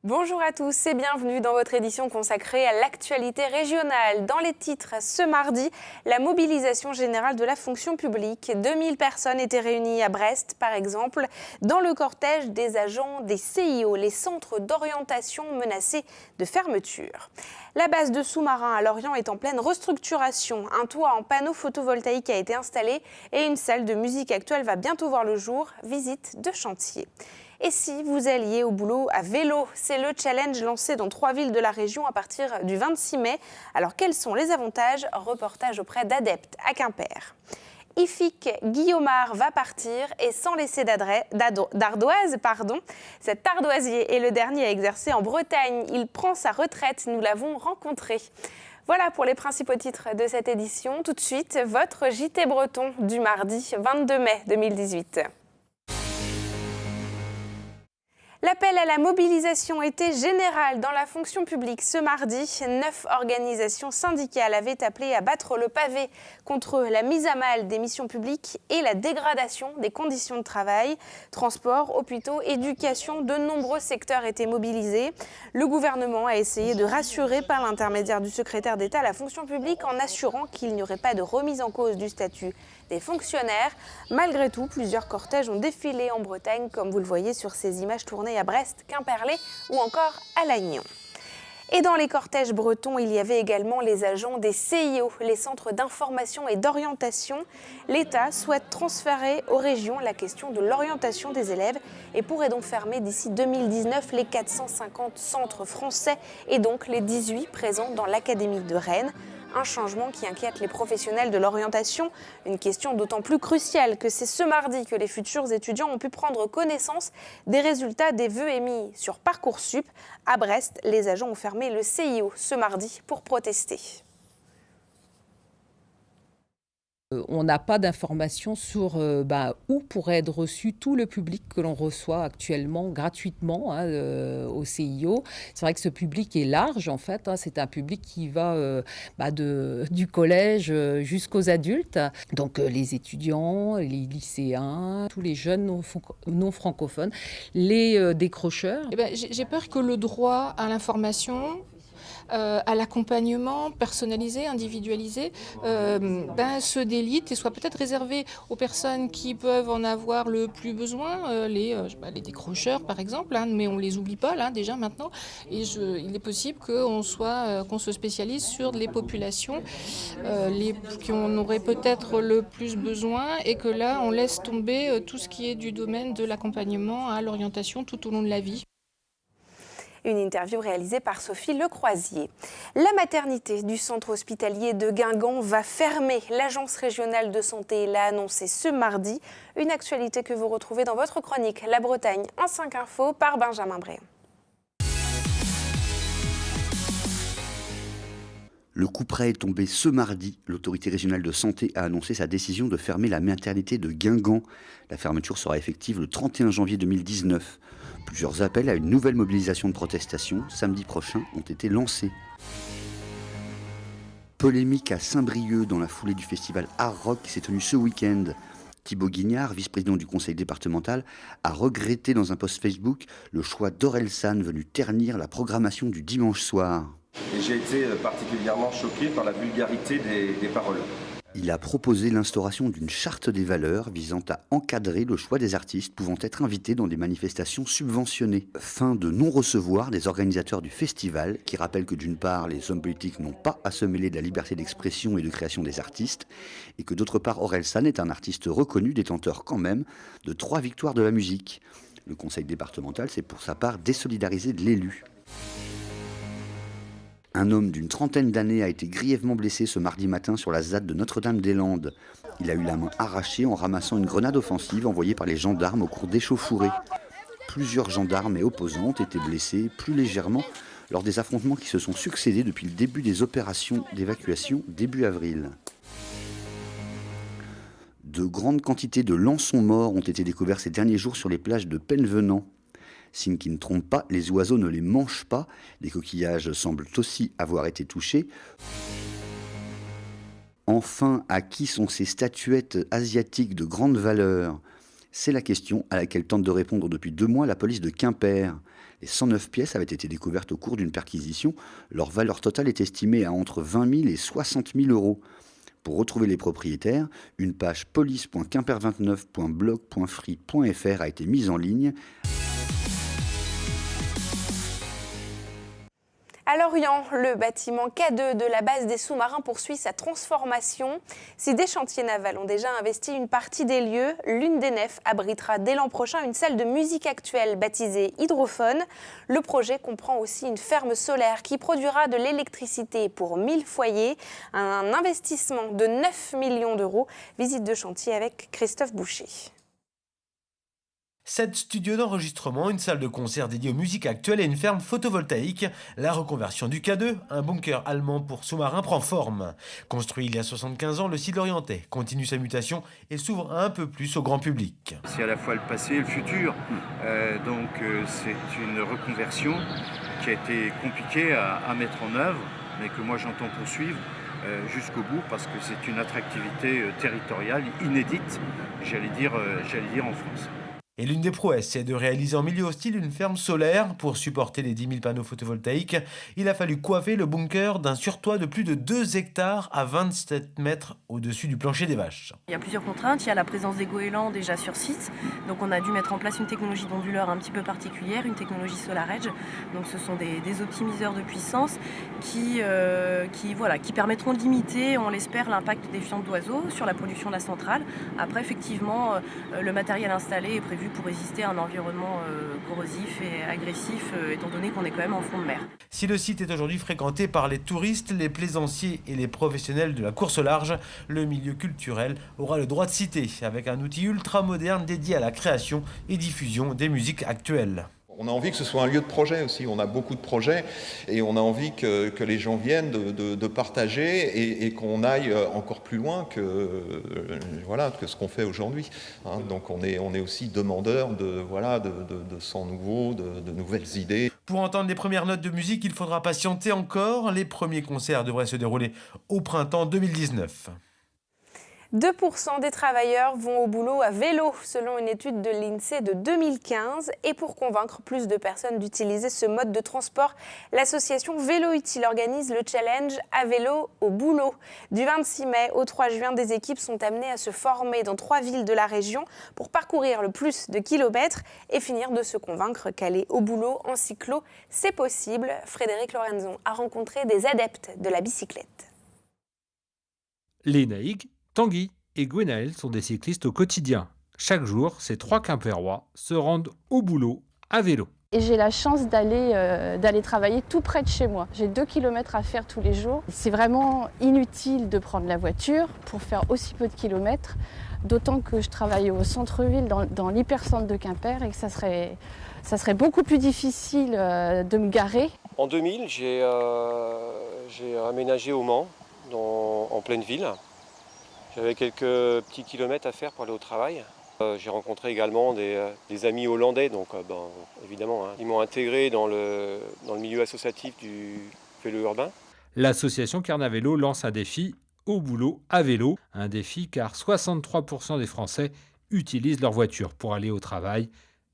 Bonjour à tous et bienvenue dans votre édition consacrée à l'actualité régionale. Dans les titres, ce mardi, la mobilisation générale de la fonction publique. 2000 personnes étaient réunies à Brest, par exemple, dans le cortège des agents des CIO, les centres d'orientation menacés de fermeture. La base de sous-marins à Lorient est en pleine restructuration. Un toit en panneaux photovoltaïques a été installé et une salle de musique actuelle va bientôt voir le jour. Visite de chantier. Et si vous alliez au boulot à vélo, c'est le challenge lancé dans 3 villes de la région à partir du 26 mai. Alors quels sont les avantages? Reportage auprès d'adeptes à Quimper. Ifik Guillaumard va partir et sans laisser d'ardoise. Cet ardoisier est le dernier à exercer en Bretagne. Il prend sa retraite, nous l'avons rencontré. Voilà pour les principaux titres de cette édition. Tout de suite, votre JT breton du mardi 22 mai 2018. L'appel à la mobilisation était général dans la fonction publique ce mardi. 9 organisations syndicales avaient appelé à battre le pavé contre la mise à mal des missions publiques et la dégradation des conditions de travail. Transport, hôpitaux, éducation, de nombreux secteurs étaient mobilisés. Le gouvernement a essayé de rassurer par l'intermédiaire du secrétaire d'État la fonction publique en assurant qu'il n'y aurait pas de remise en cause du statut des fonctionnaires. Malgré tout, plusieurs cortèges ont défilé en Bretagne, comme vous le voyez sur ces images tournées à Brest, Quimperlé ou encore à Lannion. Et dans les cortèges bretons, il y avait également les agents des CIO, les centres d'information et d'orientation. L'État souhaite transférer aux régions la question de l'orientation des élèves et pourrait donc fermer d'ici 2019 les 450 centres français et donc les 18 présents dans l'Académie de Rennes. Un changement qui inquiète les professionnels de l'orientation, une question d'autant plus cruciale que c'est ce mardi que les futurs étudiants ont pu prendre connaissance des résultats des vœux émis sur Parcoursup. À Brest, les agents ont fermé le CIO ce mardi pour protester. On n'a pas d'informations sur où pourrait être reçu tout le public que l'on reçoit actuellement gratuitement au CIO. C'est vrai que ce public est large en fait. C'est un public qui va du collège jusqu'aux adultes. Donc les étudiants, les lycéens, tous les jeunes non francophones, les décrocheurs. J'ai peur que le droit à l'information, à l'accompagnement personnalisé, individualisé, se délite et soit peut-être réservé aux personnes qui peuvent en avoir le plus besoin, les décrocheurs par exemple, mais on ne les oublie pas là déjà maintenant. Et il est possible qu'on se spécialise sur les populations qui en auraient peut-être le plus besoin et que là on laisse tomber tout ce qui est du domaine de l'accompagnement à l'orientation tout au long de la vie. Une interview réalisée par Sophie Lecroisier. La maternité du centre hospitalier de Guingamp va fermer. L'agence régionale de santé l'a annoncé ce mardi. Une actualité que vous retrouvez dans votre chronique La Bretagne en 5 infos par Benjamin Bréant. Le couperet est tombé ce mardi. L'autorité régionale de santé a annoncé sa décision de fermer la maternité de Guingamp. La fermeture sera effective le 31 janvier 2019. Plusieurs appels à une nouvelle mobilisation de protestation samedi prochain ont été lancés. Polémique à Saint-Brieuc dans la foulée du festival Art Rock qui s'est tenu ce week-end. Thibaut Guignard, vice-président du conseil départemental, a regretté dans un post Facebook le choix d'Orelsan venu ternir la programmation du dimanche soir. Et j'ai été particulièrement choqué par la vulgarité des paroles. Il a proposé l'instauration d'une charte des valeurs visant à encadrer le choix des artistes pouvant être invités dans des manifestations subventionnées. Fin de non-recevoir des organisateurs du festival qui rappellent que d'une part, les hommes politiques n'ont pas à se mêler de la liberté d'expression et de création des artistes et que d'autre part, Orelsan est un artiste reconnu détenteur quand même de 3 victoires de la musique. Le conseil départemental s'est pour sa part désolidarisé de l'élu. Un homme d'une trentaine d'années a été grièvement blessé ce mardi matin sur la ZAD de Notre-Dame-des-Landes. Il a eu la main arrachée en ramassant une grenade offensive envoyée par les gendarmes au cours d'échauffourées. Plusieurs gendarmes et opposants ont été blessés plus légèrement lors des affrontements qui se sont succédés depuis le début des opérations d'évacuation début avril. De grandes quantités de lançons morts ont été découverts ces derniers jours sur les plages de Penvenant. Signe qui ne trompe pas, les oiseaux ne les mangent pas. Les coquillages semblent aussi avoir été touchés. Enfin, à qui sont ces statuettes asiatiques de grande valeur ? C'est la question à laquelle tente de répondre depuis 2 mois la police de Quimper. Les 109 pièces avaient été découvertes au cours d'une perquisition. Leur valeur totale est estimée à entre 20 000 et 60 000 euros. Pour retrouver les propriétaires, une page police.quimper29.blog.free.fr a été mise en ligne. À Lorient, le bâtiment K2 de la base des sous-marins poursuit sa transformation. Si des chantiers navals ont déjà investi une partie des lieux, l'une des nefs abritera dès l'an prochain une salle de musique actuelle baptisée Hydrophone. Le projet comprend aussi une ferme solaire qui produira de l'électricité pour 1000 foyers. Un investissement de 9 millions d'euros. Visite de chantier avec Christophe Boucher. 7 studios d'enregistrement, une salle de concert dédiée aux musiques actuelles et une ferme photovoltaïque. La reconversion du K2, un bunker allemand pour sous-marins, prend forme. Construit il y a 75 ans, le site lorientais continue sa mutation et s'ouvre un peu plus au grand public. C'est à la fois le passé et le futur. C'est une reconversion qui a été compliquée à mettre en œuvre, mais que moi j'entends poursuivre jusqu'au bout parce que c'est une attractivité territoriale inédite, j'allais dire en France. Et l'une des prouesses, c'est de réaliser en milieu hostile une ferme solaire pour supporter les 10 000 panneaux photovoltaïques. Il a fallu coiffer le bunker d'un surtoit de plus de 2 hectares à 27 mètres au-dessus du plancher des vaches. Il y a plusieurs contraintes. Il y a la présence des goélands déjà sur site. Donc on a dû mettre en place une technologie d'onduleur un petit peu particulière, une technologie SolarEdge. Donc ce sont des optimiseurs de puissance qui permettront de limiter, on l'espère, l'impact des fientes d'oiseaux sur la production de la centrale. Après, effectivement, le matériel installé est prévu pour résister à un environnement corrosif et agressif, étant donné qu'on est quand même en fond de mer. Si le site est aujourd'hui fréquenté par les touristes, les plaisanciers et les professionnels de la course au large, le milieu culturel aura le droit de citer, avec un outil ultra moderne dédié à la création et diffusion des musiques actuelles. On a envie que ce soit un lieu de projet aussi. On a beaucoup de projets et on a envie que les gens viennent de partager et qu'on aille encore plus loin que ce qu'on fait aujourd'hui. Donc on est aussi demandeur de sons nouveaux, de nouvelles idées. Pour entendre les premières notes de musique, il faudra patienter encore. Les premiers concerts devraient se dérouler au printemps 2019. 2% des travailleurs vont au boulot à vélo, selon une étude de l'INSEE de 2015. Et pour convaincre plus de personnes d'utiliser ce mode de transport, l'association Vélo Utile organise le challenge à vélo au boulot. Du 26 mai au 3 juin, des équipes sont amenées à se former dans 3 villes de la région pour parcourir le plus de kilomètres et finir de se convaincre qu'aller au boulot en cyclo, c'est possible. Frédéric Lorenzon a rencontré des adeptes de la bicyclette. Lénaïg, Tanguy et Gwenaël sont des cyclistes au quotidien. Chaque jour, ces 3 Quimpérois se rendent au boulot à vélo. Et j'ai la chance d'aller travailler tout près de chez moi. J'ai 2 km à faire tous les jours. C'est vraiment inutile de prendre la voiture pour faire aussi peu de kilomètres, d'autant que je travaille au centre-ville, dans l'hypercentre de Quimper, et que ça serait beaucoup plus difficile de me garer. En 2000, j'ai aménagé au Mans, en pleine ville. J'avais quelques petits kilomètres à faire pour aller au travail. J'ai rencontré également des amis hollandais, donc évidemment, ils m'ont intégré dans le milieu associatif du vélo urbain. L'association Carnavélo lance un défi au boulot à vélo. Un défi car 63% des Français utilisent leur voiture pour aller au travail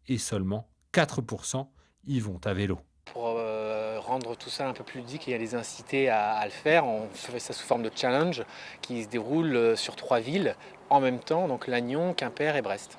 et seulement 4% y vont à vélo. Pour rendre tout ça un peu plus ludique et les inciter à le faire, on fait ça sous forme de challenge qui se déroule sur 3 villes en même temps, donc Lannion, Quimper et Brest.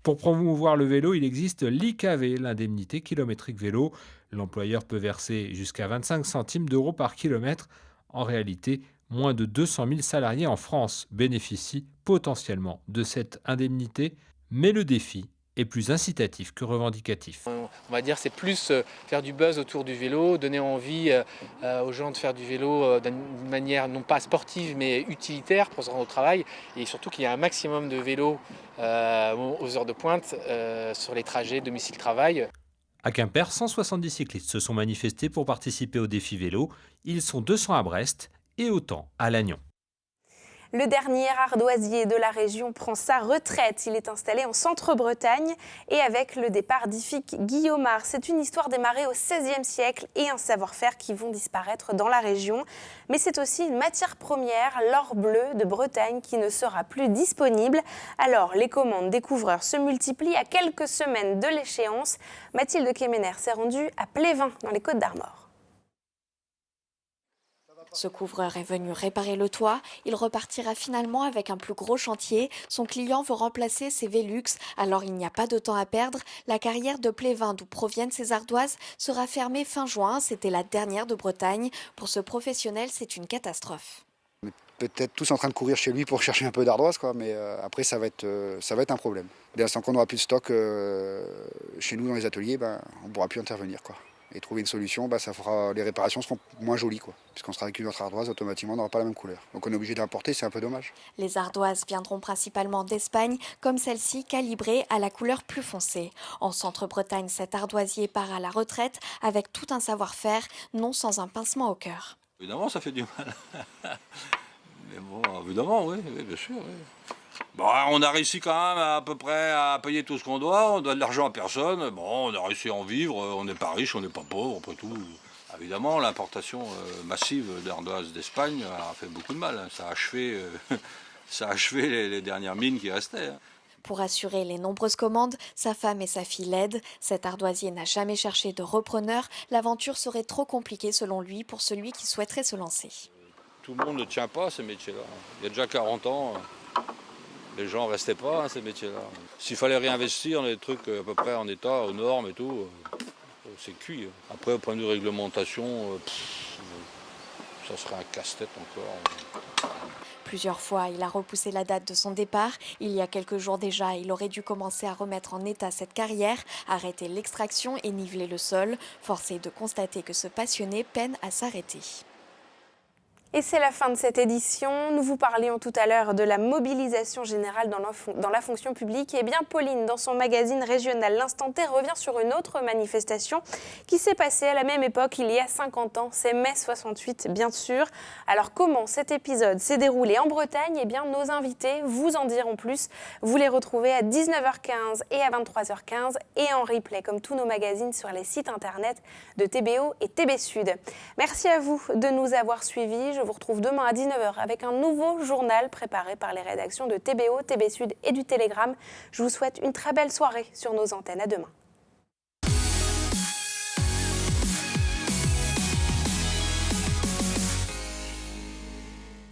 Pour promouvoir le vélo, il existe l'IKV, l'indemnité kilométrique vélo. L'employeur peut verser jusqu'à 25 centimes d'euros par kilomètre. En réalité, moins de 200 000 salariés en France bénéficient potentiellement de cette indemnité, mais le défi est plus incitatif que revendicatif. On va dire c'est plus faire du buzz autour du vélo, donner envie aux gens de faire du vélo d'une manière non pas sportive mais utilitaire pour se rendre au travail, et surtout qu'il y a un maximum de vélos aux heures de pointe sur les trajets domicile-travail. À Quimper, 170 cyclistes se sont manifestés pour participer au défi vélo. Ils sont 200 à Brest et autant à Lannion. Le dernier ardoisier de la région prend sa retraite. Il est installé en Centre-Bretagne et avec le départ d'Ifik Guillaumard. C'est une histoire démarrée au XVIe siècle et un savoir-faire qui vont disparaître dans la région. Mais c'est aussi une matière première, l'or bleu de Bretagne, qui ne sera plus disponible. Alors, les commandes des couvreurs se multiplient à quelques semaines de l'échéance. Mathilde Kemener s'est rendue à Plévin, dans les Côtes-d'Armor. Ce couvreur est venu réparer le toit. Il repartira finalement avec un plus gros chantier. Son client veut remplacer ses Velux, alors il n'y a pas de temps à perdre. La carrière de Plévin, d'où proviennent ces ardoises, sera fermée fin juin. C'était la dernière de Bretagne. Pour ce professionnel, c'est une catastrophe. On est peut-être tous en train de courir chez lui pour chercher un peu d'ardoise, mais après ça va être un problème. Dès l'instant qu'on n'aura plus de stock chez nous dans les ateliers, on ne pourra plus intervenir, Et trouver une solution, les réparations seront moins jolies, puisqu'on sera avec une autre ardoise, automatiquement on n'aura pas la même couleur. Donc on est obligé d'importer, c'est un peu dommage. Les ardoises viendront principalement d'Espagne, comme celle-ci calibrée à la couleur plus foncée. En Centre-Bretagne, cet ardoisier part à la retraite avec tout un savoir-faire, non sans un pincement au cœur. Évidemment, ça fait du mal. Mais bon, évidemment, oui, bien sûr. Oui. Bon, on a réussi quand même à peu près à payer tout ce qu'on doit. On donne de l'argent à personne. Bon, on a réussi à en vivre. On n'est pas riche, on n'est pas pauvre, après tout. Évidemment, l'importation massive d'ardoise d'Espagne a fait beaucoup de mal. Ça a achevé les dernières mines qui restaient. Pour assurer les nombreuses commandes, sa femme et sa fille l'aident. Cet ardoisier n'a jamais cherché de repreneur. L'aventure serait trop compliquée selon lui pour celui qui souhaiterait se lancer. Tout le monde ne tient pas à ces métiers-là. Il y a déjà 40 ans, les gens ne restaient pas à ces métiers-là. S'il fallait réinvestir dans des trucs à peu près en état, aux normes et tout, c'est cuit. Après, au point de vue réglementation, ça serait un casse-tête encore. Plusieurs fois, il a repoussé la date de son départ. Il y a quelques jours déjà, il aurait dû commencer à remettre en état cette carrière, arrêter l'extraction et niveler le sol. Force est de constater que ce passionné peine à s'arrêter. Et c'est la fin de cette édition. Nous vous parlions tout à l'heure de la mobilisation générale dans la fonction publique. Et bien, Pauline, dans son magazine régional L'Instant T, revient sur une autre manifestation qui s'est passée à la même époque, il y a 50 ans. C'est mai 68, bien sûr. Alors, comment cet épisode s'est déroulé en Bretagne? Eh bien, nos invités vous en diront plus. Vous les retrouvez à 19h15 et à 23h15 et en replay, comme tous nos magazines, sur les sites internet de TBO et TB Sud. Merci à vous de nous avoir suivis. Je vous retrouve demain à 19h avec un nouveau journal préparé par les rédactions de TBO, TB Sud et du Télégramme. Je vous souhaite une très belle soirée sur nos antennes. À demain.